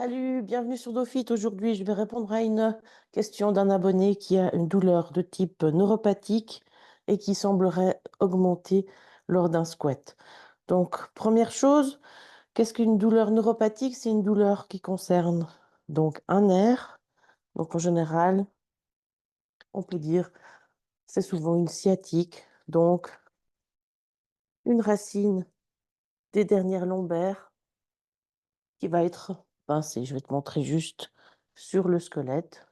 Salut, bienvenue sur DoFit. Aujourd'hui, je vais répondre à une question d'un abonné qui a une douleur de type neuropathique et qui semblerait augmenter lors d'un squat. Donc, première chose, qu'est-ce qu'une douleur neuropathique? C'est une douleur qui concerne donc un nerf. Donc, en général, on peut dire c'est souvent une sciatique, donc une racine des dernières lombaires qui va être pincée. Je vais te montrer juste sur le squelette,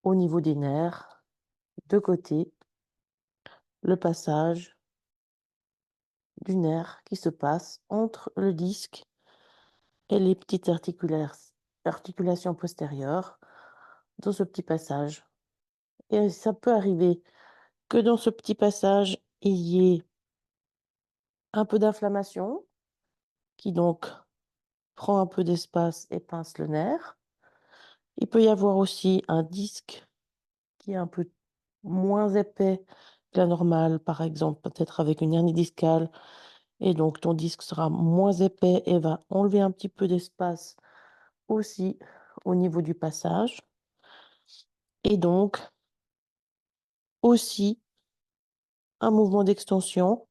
au niveau des nerfs, de côté, le passage du nerf qui se passe entre le disque et les petites articulations postérieures dans ce petit passage. Et ça peut arriver que dans ce petit passage, il y ait un peu d'inflammation qui donc prend un peu d'espace et pince le nerf. Il peut y avoir aussi un disque qui est un peu moins épais que la normale, par exemple, peut-être avec une hernie discale. Et donc, ton disque sera moins épais et va enlever un petit peu d'espace aussi au niveau du passage. Et donc, aussi un mouvement d'extension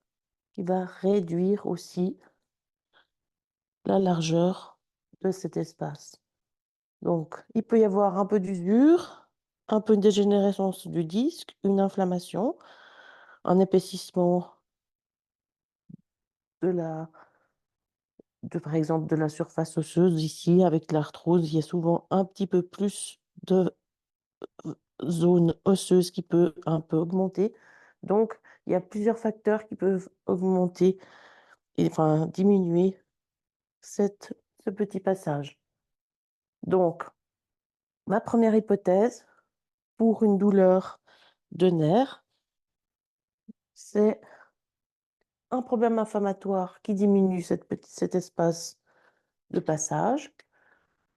qui va réduire aussi la largeur de cet espace. Donc, il peut y avoir un peu d'usure, un peu de dégénérescence du disque, une inflammation, un épaississement de par exemple, de la surface osseuse ici avec l'arthrose. Il y a souvent un petit peu plus de zone osseuse qui peut un peu augmenter. Donc, il y a plusieurs facteurs qui peuvent augmenter et enfin diminuer ce petit passage. Donc, ma première hypothèse pour une douleur de nerf, c'est un problème inflammatoire qui diminue cet espace de passage,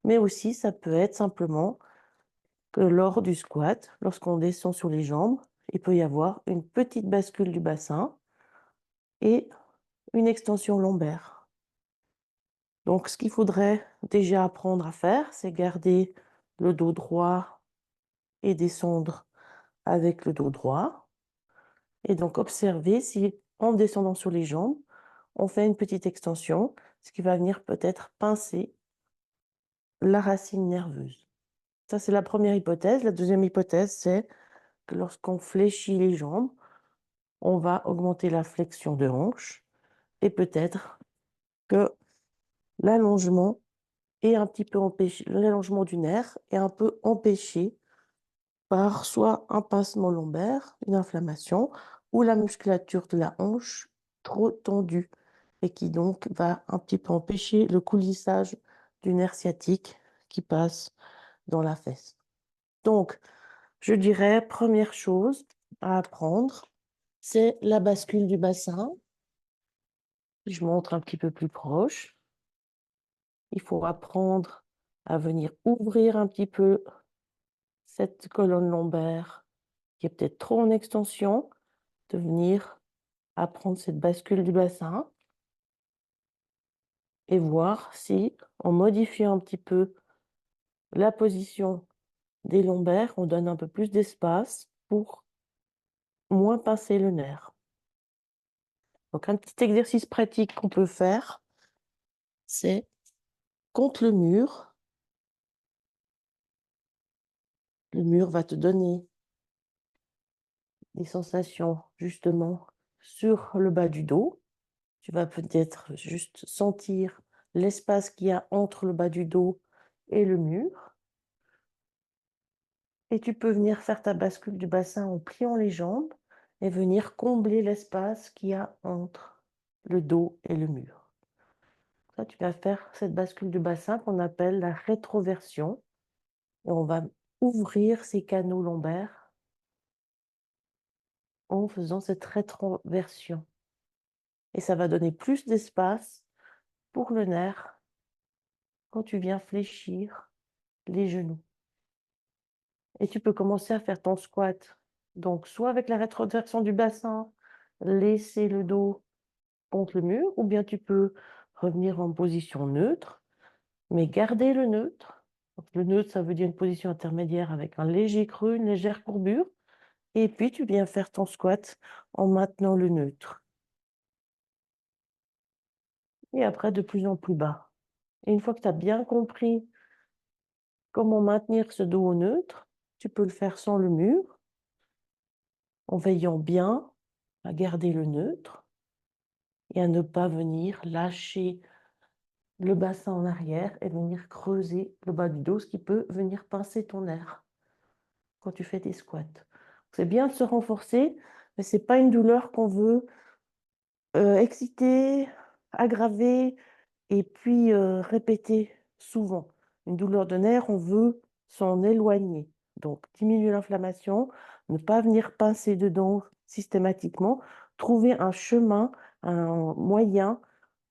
mais aussi ça peut être simplement que lors du squat, lorsqu'on descend sur les jambes, il peut y avoir une petite bascule du bassin et une extension lombaire. Donc, ce qu'il faudrait déjà apprendre à faire, c'est garder le dos droit et descendre avec le dos droit. Et donc, observer si, en descendant sur les jambes, on fait une petite extension, ce qui va venir peut-être pincer la racine nerveuse. Ça, c'est la première hypothèse. La deuxième hypothèse, c'est que lorsqu'on fléchit les jambes, on va augmenter la flexion de hanche et peut-être que l'allongement est un petit peu empêché, l'allongement du nerf est un peu empêché par soit un pincement lombaire, une inflammation, ou la musculature de la hanche trop tendue et qui donc va un petit peu empêcher le coulissage du nerf sciatique qui passe dans la fesse. Donc, je dirais, première chose à apprendre, c'est la bascule du bassin. Je montre un petit peu plus proche. Il faut apprendre à venir ouvrir un petit peu cette colonne lombaire qui est peut-être trop en extension, de venir apprendre cette bascule du bassin et voir si, en modifiant un petit peu la position des lombaires, on donne un peu plus d'espace pour moins pincer le nerf. Donc un petit exercice pratique qu'on peut faire, c'est contre le mur. Le mur va te donner des sensations justement sur le bas du dos. Tu vas peut-être juste sentir l'espace qu'il y a entre le bas du dos et le mur. Et tu peux venir faire ta bascule du bassin en pliant les jambes et venir combler l'espace qu'il y a entre le dos et le mur. Ça, tu vas faire cette bascule du bassin qu'on appelle la rétroversion. Et on va ouvrir ces canaux lombaires en faisant cette rétroversion. Et ça va donner plus d'espace pour le nerf quand tu viens fléchir les genoux. Et tu peux commencer à faire ton squat. Donc, soit avec la rétroversion du bassin, laisser le dos contre le mur, ou bien tu peux revenir en position neutre mais gardez le neutre. Donc, le neutre, ça veut dire une position intermédiaire avec un léger creux, une légère courbure. Et puis, tu viens faire ton squat en maintenant le neutre. Et après, de plus en plus bas. Et une fois que tu as bien compris comment maintenir ce dos au neutre, tu peux le faire sans le mur, en veillant bien à garder le neutre et à ne pas venir lâcher le bassin en arrière et venir creuser le bas du dos, ce qui peut venir pincer ton air quand tu fais tes squats. C'est bien de se renforcer, mais ce n'est pas une douleur qu'on veut exciter, aggraver et puis répéter souvent. Une douleur de nerf, on veut s'en éloigner. Donc, diminuer l'inflammation, ne pas venir pincer dedans systématiquement, trouver un chemin, un moyen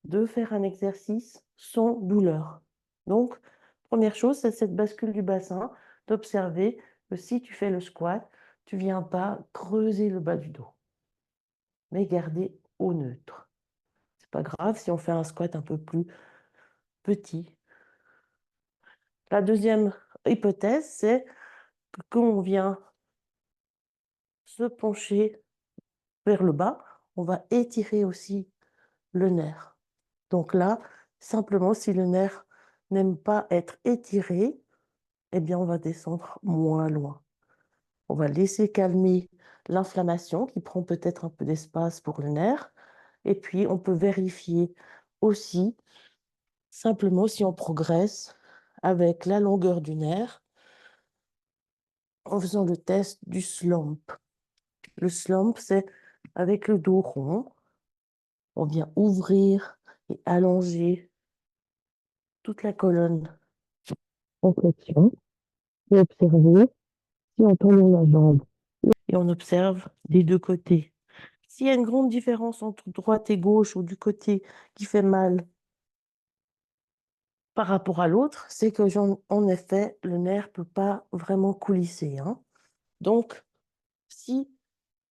de faire un exercice sans douleur. Donc, première chose, c'est cette bascule du bassin, d'observer que si tu fais le squat, tu ne viens pas creuser le bas du dos, mais garder au neutre. C'est pas grave si on fait un squat un peu plus petit. La deuxième hypothèse, c'est que quand on vient se pencher vers le bas, on va étirer aussi le nerf. Donc là, simplement, si le nerf n'aime pas être étiré, eh bien, on va descendre moins loin. On va laisser calmer l'inflammation qui prend peut-être un peu d'espace pour le nerf. Et puis, on peut vérifier aussi simplement si on progresse avec la longueur du nerf en faisant le test du slump. Le slump, c'est avec le dos rond, on vient ouvrir et allonger toute la colonne en flexion et observer si on tourne la jambe. Et on observe des deux côtés. S'il y a une grande différence entre droite et gauche ou du côté qui fait mal par rapport à l'autre, c'est que, en effet, le nerf ne peut pas vraiment coulisser, hein. Donc, si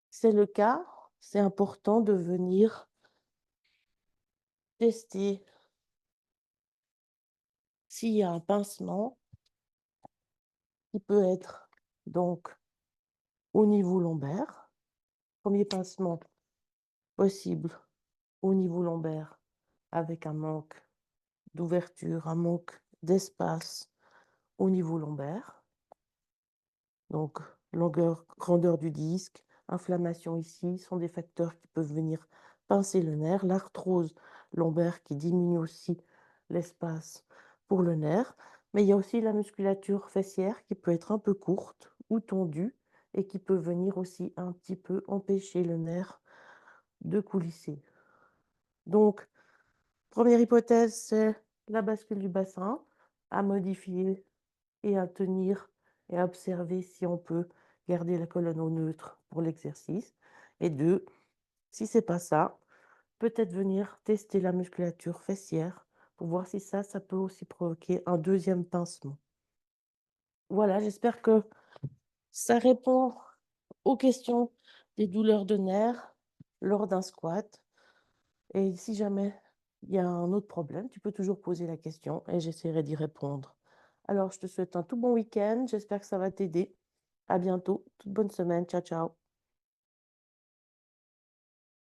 c'est le cas, c'est important de venir tester s'il y a un pincement qui peut être donc au niveau lombaire. Premier pincement possible au niveau lombaire avec un manque d'ouverture, un manque d'espace au niveau lombaire. Donc, longueur, grandeur du disque, inflammation ici sont des facteurs qui peuvent venir pincer le nerf. L'arthrose lombaire qui diminue aussi l'espace pour le nerf. Mais il y a aussi la musculature fessière qui peut être un peu courte ou tendue et qui peut venir aussi un petit peu empêcher le nerf de coulisser. Donc, première hypothèse, c'est la bascule du bassin à modifier et à tenir et à observer si on peut garder la colonne au neutre pour l'exercice. Et deux, si c'est pas ça, peut-être venir tester la musculature fessière pour voir si ça peut aussi provoquer un deuxième pincement. Voilà, j'espère que ça répond aux questions des douleurs de nerfs lors d'un squat. Et si jamais il y a un autre problème, tu peux toujours poser la question et j'essaierai d'y répondre. Alors, je te souhaite un tout bon week-end. J'espère que ça va t'aider. À bientôt. Toute bonne semaine. Ciao, ciao.